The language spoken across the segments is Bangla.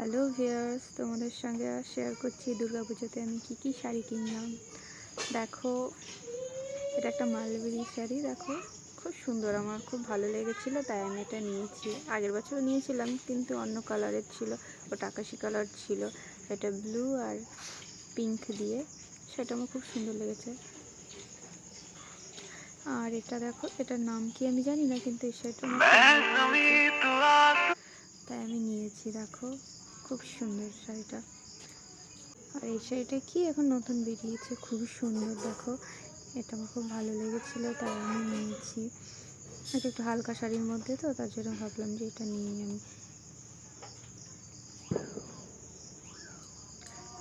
হ্যালো ভিউয়ার্স, তোমাদের সঙ্গে শেয়ার করছি দুর্গাপুজোতে আমি কি শাড়ি কিনলাম। দেখো, এটা একটা মালবেরি শাড়ি। দেখো, খুব সুন্দর, আমার খুব ভালো লেগেছিলো, তাই আমি এটা নিয়েছি। আগের বছরও নিয়েছিলাম, কিন্তু অন্য কালারের ছিল, ওটা আকাশি কালার ছিল। এটা ব্লু আর পিঙ্ক দিয়ে, সেটা আমার খুব সুন্দর লেগেছে। আর এটা দেখো, এটার নাম কি আমি জানি না, কিন্তু এই শাড়িটা তাই আমি নিয়েছি। দেখো, খুব সুন্দর শাড়িটা। আর এই শাড়িটা কি এখন নতুন বেরিয়েছে, খুবই সুন্দর। দেখো, এটা আমার খুব ভালো লেগেছিলো, তাই আমি নিয়েছি। এটা একটু হালকা শাড়ির মধ্যে, তো তার জন্য ভাবলাম যে এটা নিই আমি।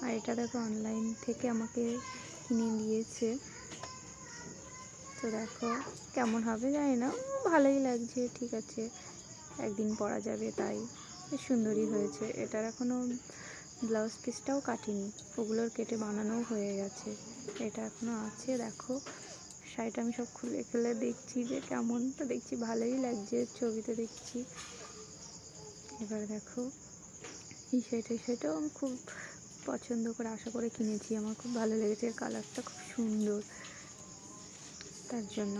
আর এটা দেখো, অনলাইন থেকে আমাকে কিনে দিয়েছে। তো দেখো কেমন হবে জানি না, ভালোই লাগছে, ঠিক আছে, একদিন পরা যাবে, তাই সুন্দরই হয়েছে। এটার এখনও ব্লাউজ পিসটাও কাটিনি, ওগুলোর কেটে বানানোও হয়ে গেছে, এটা এখনও আছে। দেখো, শাড়িটা আমি সব খুলে খুলে দেখছি যে কেমন, তো দেখছি ভালোই লাগছে, ছবিতে দেখছি। এবার দেখো, এই শাড়িটাও আমি খুব পছন্দ করে আশা করে কিনেছি, আমার খুব ভালো লেগেছে, এর কালারটা খুব সুন্দর, তার জন্য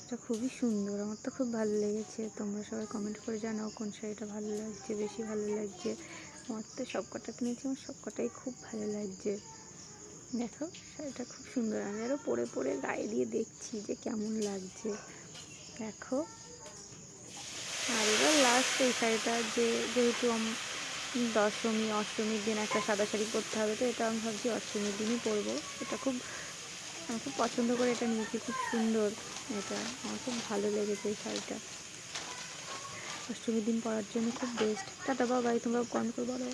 এটা খুবই সুন্দর, আমার তো খুব ভালো লেগেছে। তোমরা সবাই কমেন্ট করে জানাও কোন শাড়িটা ভালো লাগছে, বেশি ভালো লাগছে। আমার তো সব কটা কিনেছি, আমার সব কটাই খুব ভালো লাগছে। দেখো, শাড়িটা খুব সুন্দর, আমি আরও পরে পরে গায়ে দিয়ে দেখছি যে কেমন লাগছে। দেখো, আর এবার লাস্ট এই শাড়িটা, যেহেতু দশমী অষ্টমীর দিন একটা সাদা শাড়ি পরতে হবে, তো এটা আমি ভাবছি অষ্টমীর দিনই পরবো। এটা আমি খুব পছন্দ করে এটা নিয়েছি, খুব সুন্দর, এটা আমার খুব ভালো লেগেছে এই শাড়িটা। অষ্টমীর দিন পরার জন্য খুব বেস্ট। টাটা, বাবাই, তোমরা কমেন্ট করে বলো।